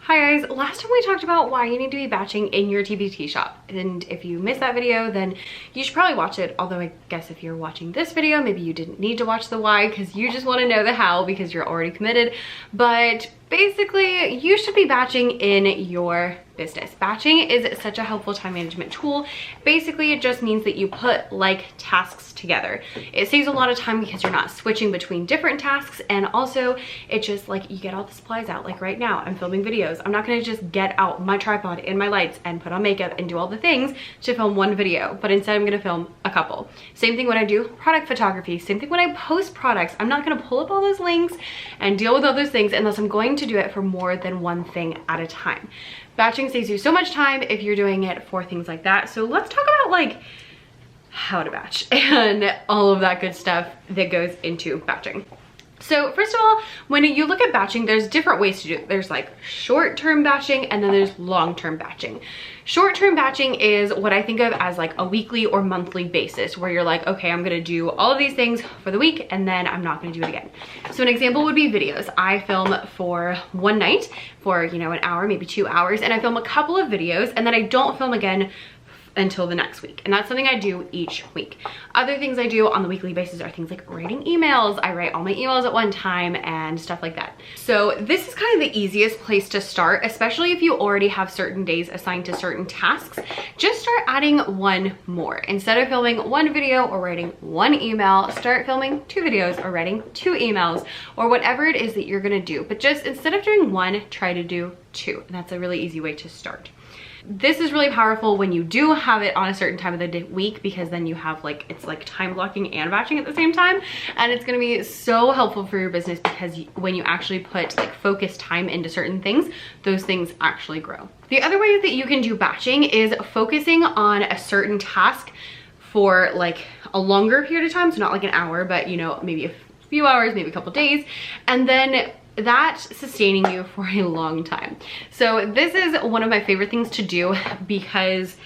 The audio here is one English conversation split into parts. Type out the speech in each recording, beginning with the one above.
Hi guys, last time we talked about why you need to be batching in your TPT shop, and if you missed that video then you should probably watch it, although I guess if you're watching this video maybe you didn't need to watch the why because you just want to know the how because you're already committed. But basically you should be batching in your business. Batching is such a helpful time management tool. Basically it just means that you put like tasks together. It saves a lot of time because you're not switching between different tasks, and also it just like you get all the supplies out. Like right now I'm filming videos. I'm not going to just get out my tripod and my lights and put on makeup and do all the things to film one video, but instead I'm going to film a couple. Same thing when I do product photography. Same thing when I post products. I'm not going to pull up all those links and deal with all those things unless I'm going to do it for more than one thing at a time. Batching saves you so much time if you're doing it for things like that. So let's talk about like how to batch and all of that good stuff that goes into batching. So first of all, when you look at batching, there's different ways to do it. There's like short-term batching and then there's long-term batching. Short-term batching is what I think of as like a weekly or monthly basis where you're like, okay, I'm gonna do all of these things for the week and then I'm not gonna do it again. So an example would be videos. I film for one night for, you know, an hour, maybe 2 hours, and I film a couple of videos and then I don't film again until the next week. And that's something I do each week. Other things I do on the weekly basis are things like writing emails. I write all my emails at one time and stuff like that. So this is kind of the easiest place to start, especially if you already have certain days assigned to certain tasks. Just start adding one more. Instead of filming one video or writing one email, start filming 2 videos or writing 2 emails or whatever it is that you're gonna do. But just instead of doing 1, try to do 2. And that's a really easy way to start. This is really powerful when you do have it on a certain time of the week, because then you have like, it's like time blocking and batching at the same time. And it's gonna be so helpful for your business because when you actually put like focused time into certain things, those things actually grow. The other way that you can do batching is focusing on a certain task for like a longer period of time. So not like an hour, but you know, maybe a few hours, maybe a couple days. And then that's sustaining you for a long time. So this is one of my favorite things to do because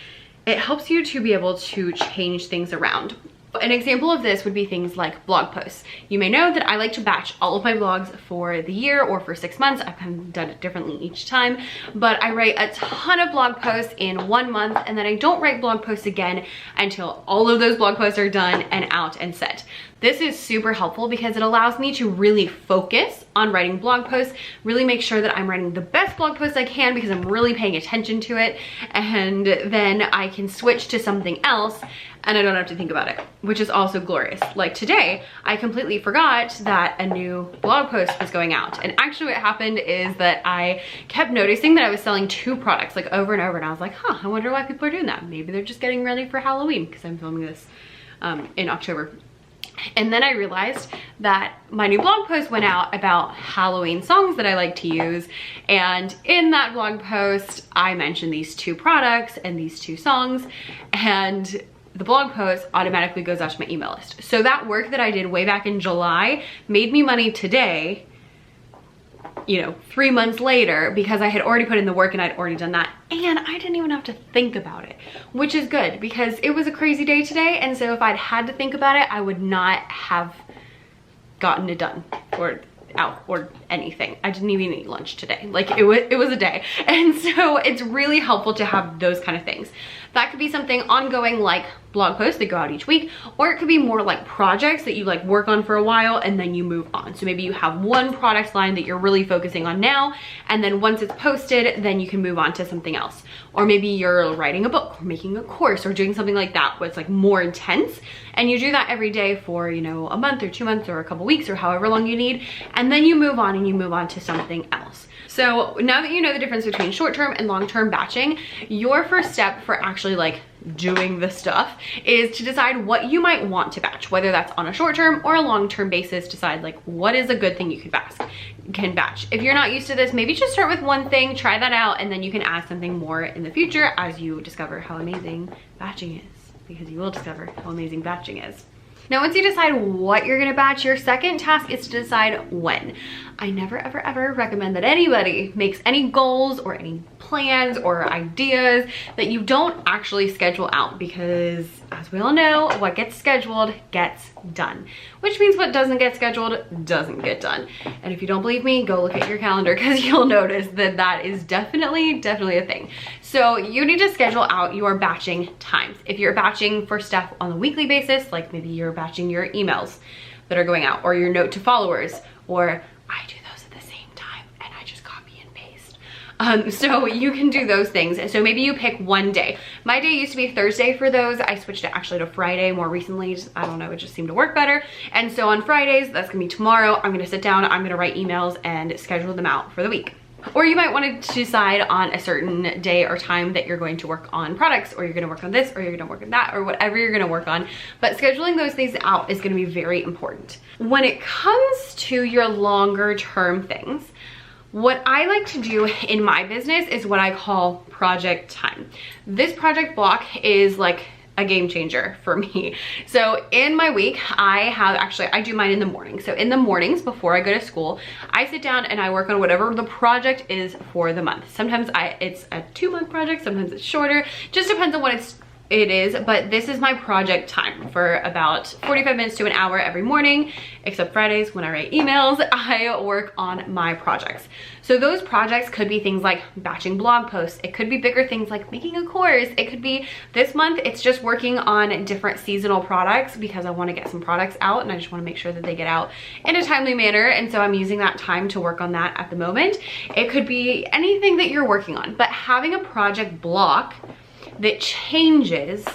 it helps you to be able to change things around. An example of this would be things like blog posts. You may know that I like to batch all of my blogs for the year or for 6 months. I've kind of done it differently each time, but I write a ton of blog posts in 1 month and then I don't write blog posts again until all of those blog posts are done and out and set. This is super helpful because it allows me to really focus on writing blog posts, really make sure that I'm writing the best blog posts I can because I'm really paying attention to it, and then I can switch to something else and I don't have to think about it, which is also glorious. Like today, I completely forgot that a new blog post was going out. And actually what happened is that I kept noticing that I was selling 2 products like over and over, and I was like, huh, I wonder why people are doing that. Maybe they're just getting ready for Halloween because I'm filming this in October. And then I realized that my new blog post went out about Halloween songs that I like to use. And in that blog post, I mentioned these 2 products and these 2 songs, and the blog post automatically goes out to my email list. So that work that I did way back in July made me money today, you know, 3 months later, because I had already put in the work and I'd already done that. And I didn't even have to think about it, which is good because it was a crazy day today. And so if I'd had to think about it, I would not have gotten it done or out or anything. I didn't even eat lunch today. Like it was a day. And so it's really helpful to have those kind of things. That could be something ongoing like blog posts that go out each week, or it could be more like projects that you like work on for a while and then you move on. So maybe you have one product line that you're really focusing on now, and then once it's posted, then you can move on to something else. Or maybe you're writing a book or making a course or doing something like that where it's like more intense, and you do that every day for, you know, a month or 2 months or a couple weeks or however long you need, and then you move on and you move on to something else. So now that you know the difference between short-term and long-term batching, your first step for actually like doing the stuff is to decide what you might want to batch, whether that's on a short-term or a long-term basis. Decide like what is a good thing you can batch. If you're not used to this, maybe just start with one thing, try that out, and then you can add something more in the future as you discover how amazing batching is, because you will discover how amazing batching is. Now, once you decide what you're gonna batch, your second task is to decide when. I never ever ever recommend that anybody makes any goals or any plans or ideas that you don't actually schedule out, because as we all know, what gets scheduled gets done, which means what doesn't get scheduled doesn't get done. And if you don't believe me, go look at your calendar, because you'll notice that that is definitely a thing. So you need to schedule out your batching times. If you're batching for stuff on a weekly basis, like maybe you're batching your emails that are going out, or your note to followers, or I do those at the same time and I just copy and paste. So you can do those things. So maybe you pick one day. My day used to be Thursday for those. I switched it actually to Friday more recently. I don't know, it just seemed to work better. And so on Fridays, that's gonna be tomorrow, I'm gonna sit down, I'm gonna write emails and schedule them out for the week. Or you might want to decide on a certain day or time that you're going to work on products, or you're going to work on this, or you're going to work on that, or whatever you're going to work on. But scheduling those things out is going to be very important. When it comes to your longer term things, what I like to do in my business is what I call project time. This project block is like a game changer for me. So in my week, I do mine in the morning. So in the mornings before I go to school, I sit down and I work on whatever the project is for the month. Sometimes it's a 2-month project, sometimes it's shorter, just depends on what it is, but this is my project time for about 45 minutes to an hour every morning, except Fridays when I write emails, I work on my projects. So those projects could be things like batching blog posts. It could be bigger things like making a course. It could be this month, it's just working on different seasonal products because I want to get some products out and I just want to make sure that they get out in a timely manner. And so I'm using that time to work on that at the moment. It could be anything that you're working on, but having a project block that changes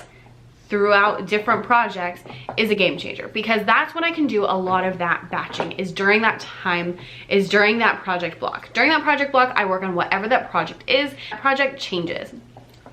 throughout different projects is a game changer, because that's when I can do a lot of that batching, is during that time, is during that project block. During that project block, I work on whatever that project is. That project changes.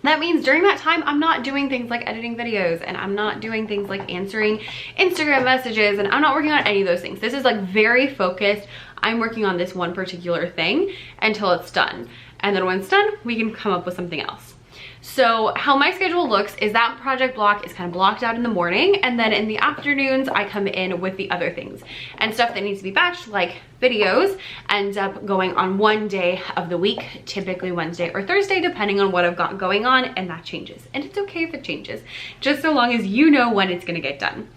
That means during that time, I'm not doing things like editing videos, and I'm not doing things like answering Instagram messages, and I'm not working on any of those things. This is like very focused. I'm working on this one particular thing until it's done. And then when it's done, we can come up with something else. So how my schedule looks is that project block is kind of blocked out in the morning, and then in the afternoons I come in with the other things, and stuff that needs to be batched, like videos, ends up going on one day of the week, typically Wednesday or Thursday, depending on what I've got going on, and that changes. And it's okay if it changes, just so long as you know when it's gonna get done.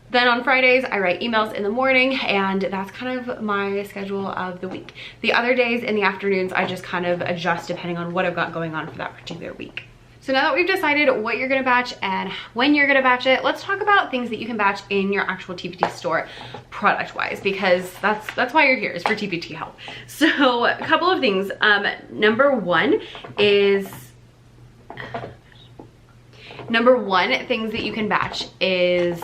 Then on Fridays, I write emails in the morning, and that's kind of my schedule of the week. The other days in the afternoons, I just kind of adjust depending on what I've got going on for that particular week. So now that we've decided what you're gonna batch and when you're gonna batch it, let's talk about things that you can batch in your actual TPT store product-wise, because that's why you're here, is for TPT help. So a couple of things. Number one, things that you can batch is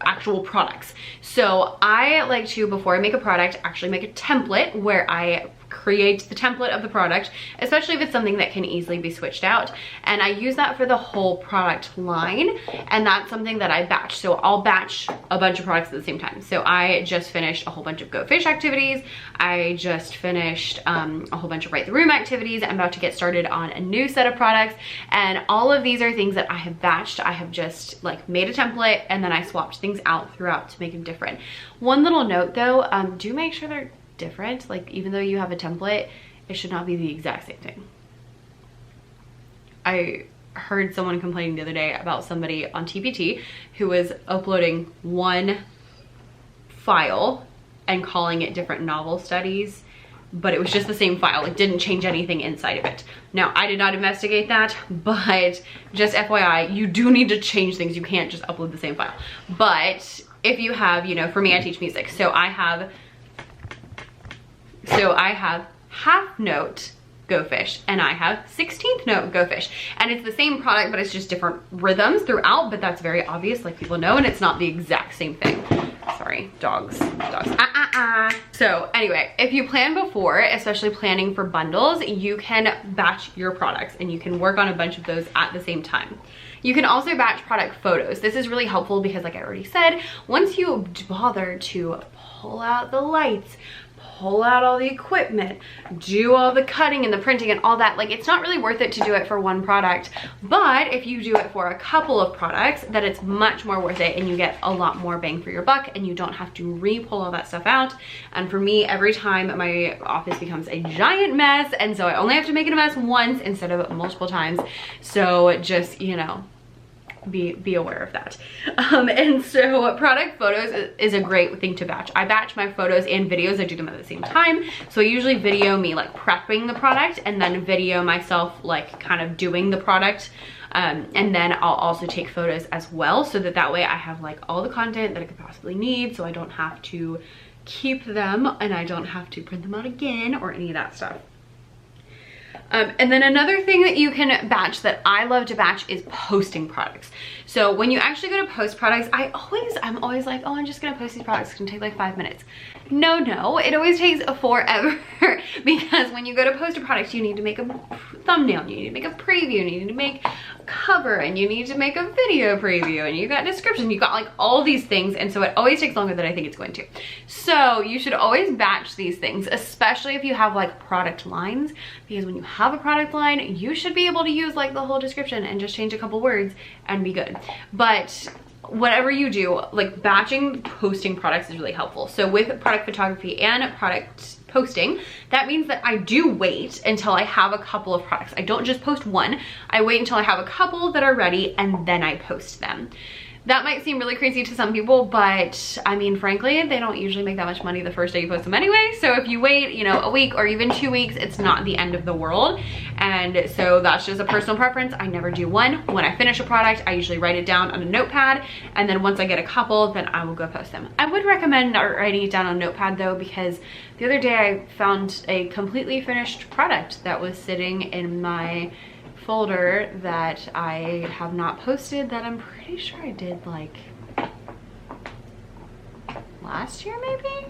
actual products. So I like to, before I make a product, actually make a template where I create the template of the product, especially if it's something that can easily be switched out. And I use that for the whole product line, and that's something that I batch. So I'll batch a bunch of products at the same time. So I just finished a whole bunch of Go Fish activities. I just finished a whole bunch of Write the Room activities. I'm about to get started on a new set of products, and all of these are things that I have batched. I have just like made a template, and then I swapped things out throughout to make them different. One little note though, do make sure they're different. Like, even though you have a template, it should not be the exact same thing. I heard someone complaining the other day about somebody on TPT who was uploading one file and calling it different novel studies, but it was just the same file. It didn't change anything inside of it. Now, I did not investigate that, but just FYI, you do need to change things. You can't just upload the same file. But if you have, you know, for me, I teach music, so I have half note Go Fish, and I have 16th note Go Fish, and it's the same product, but it's just different rhythms throughout. But that's very obvious, like, people know, and it's not the exact same thing. Sorry, dogs. So anyway, if you plan before, especially planning for bundles, you can batch your products and you can work on a bunch of those at the same time. You can also batch product photos. This is really helpful because, like I already said, once you bother to pull out the lights, pull out all the equipment, do all the cutting and the printing and all that. Like, it's not really worth it to do it for one product, but if you do it for a couple of products, then it's much more worth it and you get a lot more bang for your buck and you don't have to re-pull all that stuff out. And for me, every time my office becomes a giant mess, and so I only have to make it a mess once instead of multiple times. So just, you know, be aware of that. And so product photos is a great thing to batch. I batch my photos and videos. I do them at the same time. So I usually video me like prepping the product and then video myself like kind of doing the product. And then I'll also take photos as well, so that way I have like all the content that I could possibly need, so I don't have to keep them and I don't have to print them out again or any of that stuff. And then another thing that you can batch that I love to batch is posting products. So when you actually go to post products, I'm always like, oh, I'm just gonna post these products, it's gonna take like 5 minutes. No, it always takes forever because when you go to post a product, you need to make a thumbnail, you need to make a preview, you need to make a cover, and you need to make a video preview, and you got description, you got like all these things, and so it always takes longer than I think it's going to. So you should always batch these things, especially if you have like product lines, because when you have a product line, you should be able to use like the whole description and just change a couple words and be good. But whatever you do, like batching posting products is really helpful. So with product photography and product posting, that means that I do wait until I have a couple of products. I don't just post one, I wait until I have a couple that are ready and then I post them. That might seem really crazy to some people, but I mean, frankly, they don't usually make that much money the first day you post them anyway. So if you wait, you know, a week or even 2 weeks, it's not the end of the world. And so that's just a personal preference. I never do one. When I finish a product, I usually write it down on a notepad. And then once I get a couple, then I will go post them. I would recommend not writing it down on a notepad though, because the other day I found a completely finished product that was sitting in my folder that I have not posted, that I'm pretty sure I did like last year, maybe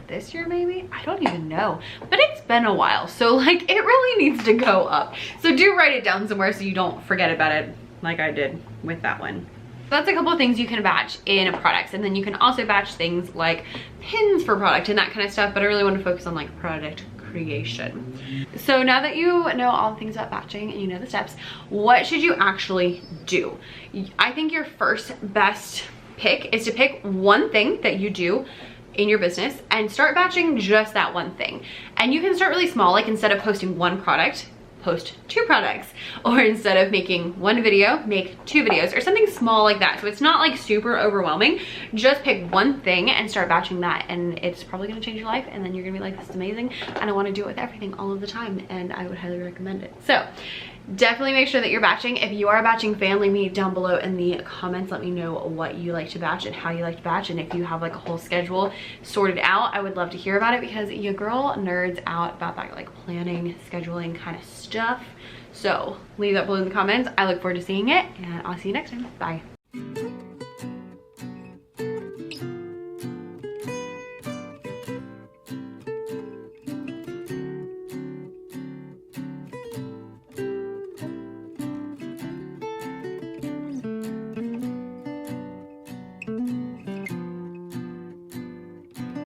this year, maybe, I don't even know, but it's been a while, so like it really needs to go up. So do write it down somewhere so you don't forget about it like I did with that one. That's a couple of things you can batch in products, and then you can also batch things like pins for product and that kind of stuff, but I really want to focus on like product creation. So now that you know all the things about batching and you know the steps, what should you actually do? I think your first best pick is to pick one thing that you do in your business and start batching just that one thing. And you can start really small, like instead of posting one product, post 2 products, or instead of making 1 video, make 2 videos or something small like that. So it's not like super overwhelming. Just pick one thing and start batching that, and it's probably gonna change your life, and then you're gonna be like, this is amazing and I want to do it with everything all of the time, and I would highly recommend it. So definitely make sure that you're batching. If you are a batching fan, leave me down below in the comments. Let me know what you like to batch and how you like to batch, and if you have like a whole schedule sorted out, I would love to hear about it, because your girl nerds out about that like planning, scheduling kind of stuff. So leave that below in the comments. I look forward to seeing it, and I'll see you next time. Bye.